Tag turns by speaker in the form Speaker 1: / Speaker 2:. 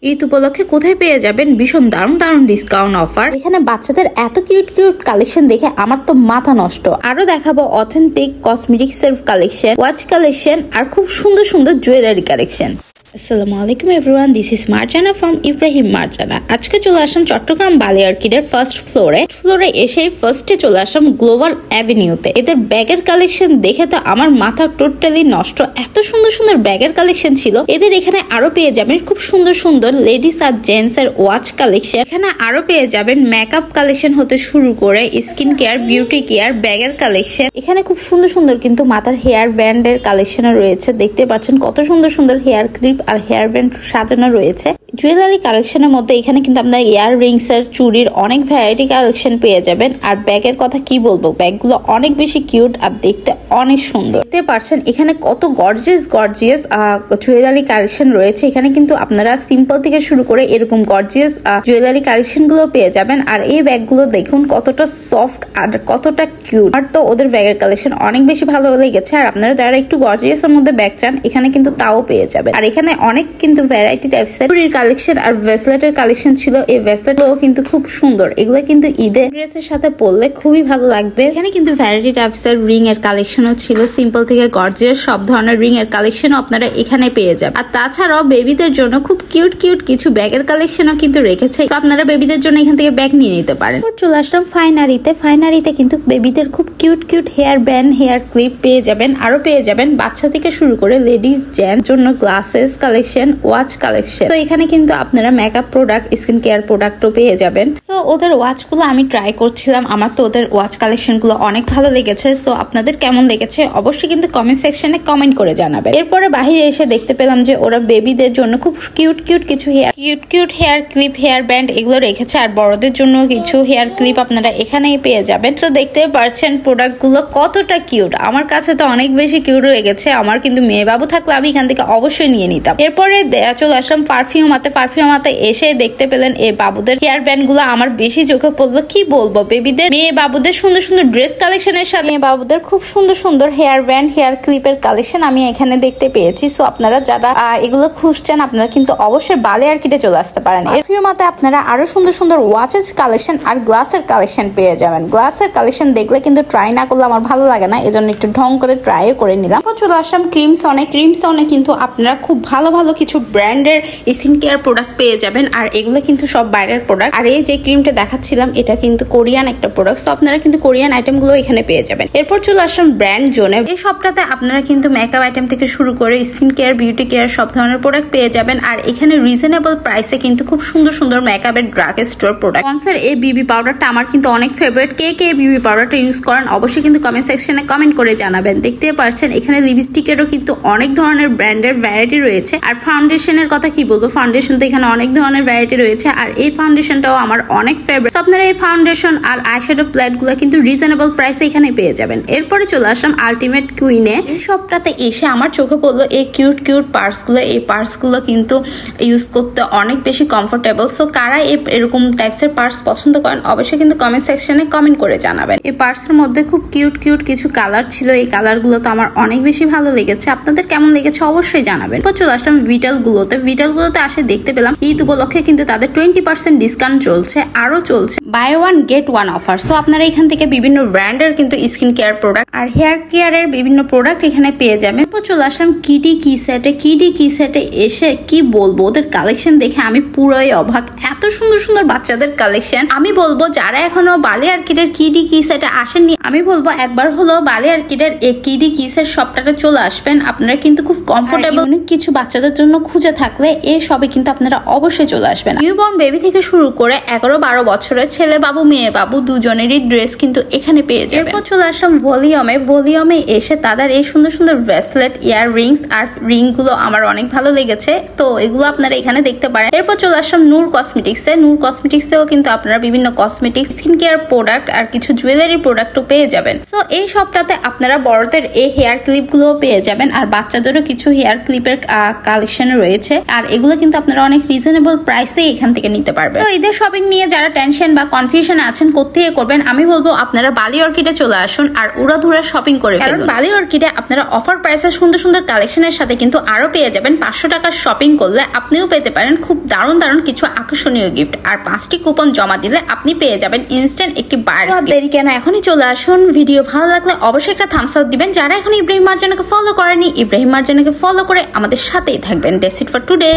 Speaker 1: ঈদ উপলক্ষে কোথায় পেয়ে যাবেন ভীষণ দারুণ দারুণ ডিসকাউন্ট অফার। এখানে বাচ্চাদের এত কিউট কিউট কালেকশন দেখে আমার তো মাথা নষ্ট। আরো দেখাবো অথেন্টিক কসমেটিক্স এর কালেকশন, ওয়াচ কালেকশন আর খুব সুন্দর সুন্দর জুয়েলারি কালেকশন। আসসালামু আলাইকুম everyone, this is Marjana from Ibrahim Marjana. আজকে চলে আসলাম চট্টগ্রাম বালি আর্কিডের ফার্স্ট ফ্লোরে এসে ফার্স্টে চলে আসলাম গ্লোবাল অ্যাভিনিউতে। এদের ব্যাগের কালেকশন দেখে তো আমার মাথা টোটালি নষ্ট, এত সুন্দর সুন্দর ব্যাগের কালেকশন ছিল। এদের এখানে আরো পেয়ে যাবেন খুব সুন্দর সুন্দর লেডিস আর জেন্টস এর ওয়াচ কালেকশন। এখানে আরো পেয়ে যাবেন মেকআপ কালেকশন হতে শুরু করে স্কিন কেয়ার, বিউটি কেয়ার, ব্যাগের কালেকশন। এখানে খুব সুন্দর সুন্দর কিন্তু মাথার হেয়ার ব্যান্ড এর কালেকশনও রয়েছে। দেখতে পাচ্ছেন কত সুন্দর সুন্দর হেয়ার ক্লিপ আর হেয়ার ব্যান্ড সাজানো রয়েছে। জুয়েলারি কালেকশনের মধ্যে এখানে কিন্তু আপনার ইয়ার রিংস এর, চুড়ির অনেক ভ্যারাইটি কালেকশন পেয়ে যাবেন। আর ব্যাগের কথা কি বলবো, ব্যাগগুলো অনেক বেশি কিউট আর দেখতে অনেক সুন্দর। দেখতে পাচ্ছেন এখানে কত গর্জিয়াস জুয়েলারি কালেকশন রয়েছে। এখানে কিন্তু আপনারা সিম্পল থেকে শুরু করে এরকম গর্জিয়াস জুয়েলারি কালেকশন গুলো পেয়ে যাবেন। আর এই ব্যাগগুলো দেখুন কতটা সফট আর কতটা কিউট। আর তো ওদের ব্যাগের কালেকশন অনেক বেশি ভালো লেগেছে। আর আপনারা যারা একটু গর্জিয়াস এর মধ্যে ব্যাগ চান এখানে কিন্তু তাও পেয়ে যাবেন। আর এখানে অনেক কিন্তু ভ্যারাইটি টাইপস এর কালেকশন আর ভেসলেটের কালেকশন ছিল। এই ভেসলেটগুলো কিন্তু খুব সুন্দর। এগুলো কিন্তু ঈদের ড্রেসের সাথে পরলে খুবই ভালো লাগবে। এখানে কিন্তু ভ্যারাইটি টাইপস এর রিং এর কালেকশনও ছিল, সিম্পল থেকে গর্জিয়াস সব ধরনের রিং এর কালেকশনও আপনারা এখানে পেয়ে যাবেন। আর তাছাড়াও বেবিদের জন্য খুব কিউট কিউট কিছু ব্যাগের কালেকশনও কিন্তু রেখেছে, তো আপনারা বেবিদের জন্য এখান থেকে ব্যাগ নিয়ে নিতে পারেন। চলে আসলাম ফাইনারিতে কিন্তু বেবিদের খুব cute cute hair band, hair clip পেয়ে যাবেন। আরো পেয়ে যাবেন বাচ্চা থেকে শুরু করে লেডিস জেন্টস জন্য গ্লাসেস কালেকশন, ওয়াচ কালেকশন। তো এখানে কিন্তু আপনারা মেকআপ প্রোডাক্ট, স্কিন কেয়ার প্রোডাক্টও পেয়ে যাবেন। সো ওদের ওয়াচগুলো আমি ট্রাই করছিলাম, আমার তো ওদের ওয়াচ কালেকশন গুলো অনেক ভালো লেগেছে। সো আপনাদের কেমন লেগেছে অবশ্যই কিন্তু কমেন্ট সেকশনে কমেন্ট করে জানাবেন। এরপরে বাহিরে এসে দেখতে পেলাম যে ওরা বেবিদের জন্য খুব কিউট কিউট কিছু হেয়ার ক্লিপ, হেয়ার ব্যান্ড এগুলো রেখেছে। আর বড়দের জন্য কিছু হেয়ার ক্লিপ আপনারা এখানেই পেয়ে যাবেন। তো দেখতে পাচ্ছেন প্রোডাক্ট গুলো কতটা কিউট, আমার কাছে তো অনেক বেশি কিউট লেগেছে। আমার কিন্তু মেয়ে বাবু থাকলে আমি এখান থেকে অবশ্যই নিয়ে নিতাম। এরপরে চলে আসলাম পারফিউমাতে এসে দেখতে পেলেন এই বাবুদের হেয়ার ব্যান্ড গুলো আমার বেশি চোখে পড়লো। কি বলবো, বেবিদের মেয়ে বাবুদের সুন্দর সুন্দর ড্রেস কালেকশনের সাথে মেয়ে বাবুদের খুব সুন্দর সুন্দর হেয়ার ব্যান্ড, হেয়ার ক্লিপের কালেকশন আমি এখানে দেখতে পেয়েছি। সো আপনারা যারা এগুলো খুঁজছেন আপনারা কিন্তু অবশ্যই বালি আর্কিডে চলে আসতে পারেন। পারফিউমাতে আপনারা আরো সুন্দর সুন্দর ওয়াচেস কালেকশন আর গ্লাসের কালেকশন পেয়ে যাবেন। গ্লাসের কালেকশন দেখলে কিন্তু ট্রাই না করলে আমার ভালো লাগে না, এজন্য একটু ঢং করে ট্রাইও করে নিলাম। চলে আসলাম ক্রিমসনে কিন্তু আপনারা খুব ভালো ভালো কিছু ব্র্যান্ডের স্কিন কেয়ার প্রোডাক্ট পেয়ে যাবেন। আর এগুলো কিন্তু সব বাইরের প্রোডাক্ট। আর এই যে ক্রিমটা দেখাচ্ছিলাম এটা কিন্তু কোরিয়ান একটা প্রোডাক্ট। তো আপনারা কিন্তু কোরিয়ান আইটেম গুলো এখানে পেয়ে যাবেন। এরপর চলে আসলাম ব্র্যান্ড জোনে। এই সবটাতে আপনারা কিন্তু মেকআপ আইটেম থেকে শুরু করে স্কিন কেয়ার, বিউটি কেয়ার সব ধরনের প্রোডাক্ট পেয়ে যাবেন। আর এখানে রিজনেবল প্রাইসে কিন্তু খুব সুন্দর সুন্দর মেকআপের ড্রাগ স্টোর প্রোডাক্ট। পন্সের এই বিবি পাউডারটা আমার কিন্তু অনেক ফেভারিট। কে বিবি পাউডারটা ইউজ করেন অবশ্যই কিন্তু কমেন্ট সেকশনে কমেন্ট করে জানাবেন। দেখতে পাচ্ছেন এখানে লিপস্টিকেরও কিন্তু অনেক ধরনের ব্র্যান্ডের ভ্যারাইটি রয়েছে। আর ফাউন্ডেশনের কথা কি বলবো, ফাউন্ডেশন তো এখানে অনেক ধরনের ভ্যারাইটি রয়েছে। আর এই ফাউন্ডেশনটাও আমার অনেক ফেভারিট। আপনারা এই ফাউন্ডেশন আর আইশ্যাডো প্যালেট গুলো কিন্তু রিজনেবল প্রাইসে এখানে পেয়ে যাবেন। এরপরে চলে আসলাম আলটিমেট কুইনে। এই সবটাতে এসে আমার চোখে পড়লো এই কিউট কিউট পার্স গুলো। এই পার্স গুলো কিন্তু ইউজ করতে অনেক বেশি কমফোর্টেবল। সো কারা এরকম টাইপস এর পার্স পছন্দ করেন অবশ্যই কিন্তু কমেন্ট সেকশনে কমেন্ট করে জানাবেন। এই পার্সের মধ্যে খুব কিউট কিউট কিছু কালার ছিল, এই কালার গুলো তো আমার অনেক বেশি ভালো লেগেছে। আপনাদের কেমন লেগেছে অবশ্যই জানাবেন। চলে আসলাম ভিটাল গুলোতে আসে দেখতে পেলাম ঈদ উপলক্ষে কিন্তু তাদের 20% ডিসকাউন্ট চলছে, আরো চলছে buy one get one offer. So আপনারা এখান থেকে বিভিন্ন ব্র্যান্ডের কিন্তু স্কিন কেয়ার প্রোডাক্ট আর হেয়ার কেয়ারের বিভিন্ন প্রোডাক্ট এখানে পেয়ে যাবেন। চলে আসলাম কিডি কি সেটে এসে কি বলবো, ওদের কালেকশন দেখে আমি পুরোই অবাক। এত সুন্দর সুন্দর বাচ্চাদের কালেকশন। আমি বলবো যারা এখনো বালি আর্কিডের কিডি কি সেটে আসেননি, আমি বলবো একবার হলো বালি আর্কিডের এই কিডি কি সেট সবটাতে চলে আসবেন। আপনারা কিন্তু খুব কমফোর্টেবল কিছু বাচ্চাদের জন্য খুঁজে থাকলে এই সবে কিন্তু আপনারা অবশ্যই চলে আসবেন। নিউবর্ন বেবি থেকে শুরু করে 11-12 বছরের ছেলে বাবু মেয়ে বাবু দুজনেরই ড্রেস কিন্তু এখানে পেয়ে যাবেন। এরপর চলে আসলাম ভলিউমে এসে তাদের এই সুন্দর সুন্দর ব্রেসলেট, ইয়ার রিংস আর রিং গুলো আমার অনেক ভালো লেগেছে। তো এগুলো আপনারা এখানে দেখতে পারেন। এরপর চলে আসলাম নূর কসমেটিক্সেও কিন্তু আপনারা বিভিন্ন কসমেটিক্স, স্কিন কেয়ার প্রোডাক্ট আর কিছু জুয়েলারি প্রোডাক্টও পেয়ে যাবেন। সো এই সবটাতে আপনারা বড়দের এই হেয়ার ক্লিপ গুলো পেয়ে যাবেন। আর বাচ্চাদেরও কিছু হেয়ার ক্লিপের কালেকশন রয়েছে। আর এগুলো কিন্তু আপনারা অনেক রিজনেবল প্রাইসে এখান থেকে নিতে পারবেন। তো ঈদের শপিং নিয়ে যারা টেনশন বা কনফিউশনে আছেন কোত্থেকে করবেন, আমি বলবো আপনারা বালি অর্কিডে চলে আসুন আর উড়াধুরা শপিং করে ফেলুন। কারণ বালি অর্কিডে আপনারা অফার প্রাইসে সুন্দর সুন্দর কালেকশনের সাথে কিন্তু আরো পেয়ে যাবেন 500 টাকার শপিং করলে আপনিও পেতে পারেন খুব দারুণ দারুণ কিছু আকর্ষণীয় গিফট, আর 5টি কুপন জমা দিলে আপনি পেয়ে যাবেন ইনস্ট্যান্ট একটি বায়ার্স গিফট। দেরি কেন, এখনই চলে আসুন। ভিডিও ভালো লাগলে অবশ্যই একটা থামস আপ দিবেন। যারা এখন ইব্রাহিম মার্জানাকে ফলো করেনি, ইব্রাহিম মার্জানাকে ফলো করে আমাদের সাথেই থাকবেন। That's it for today.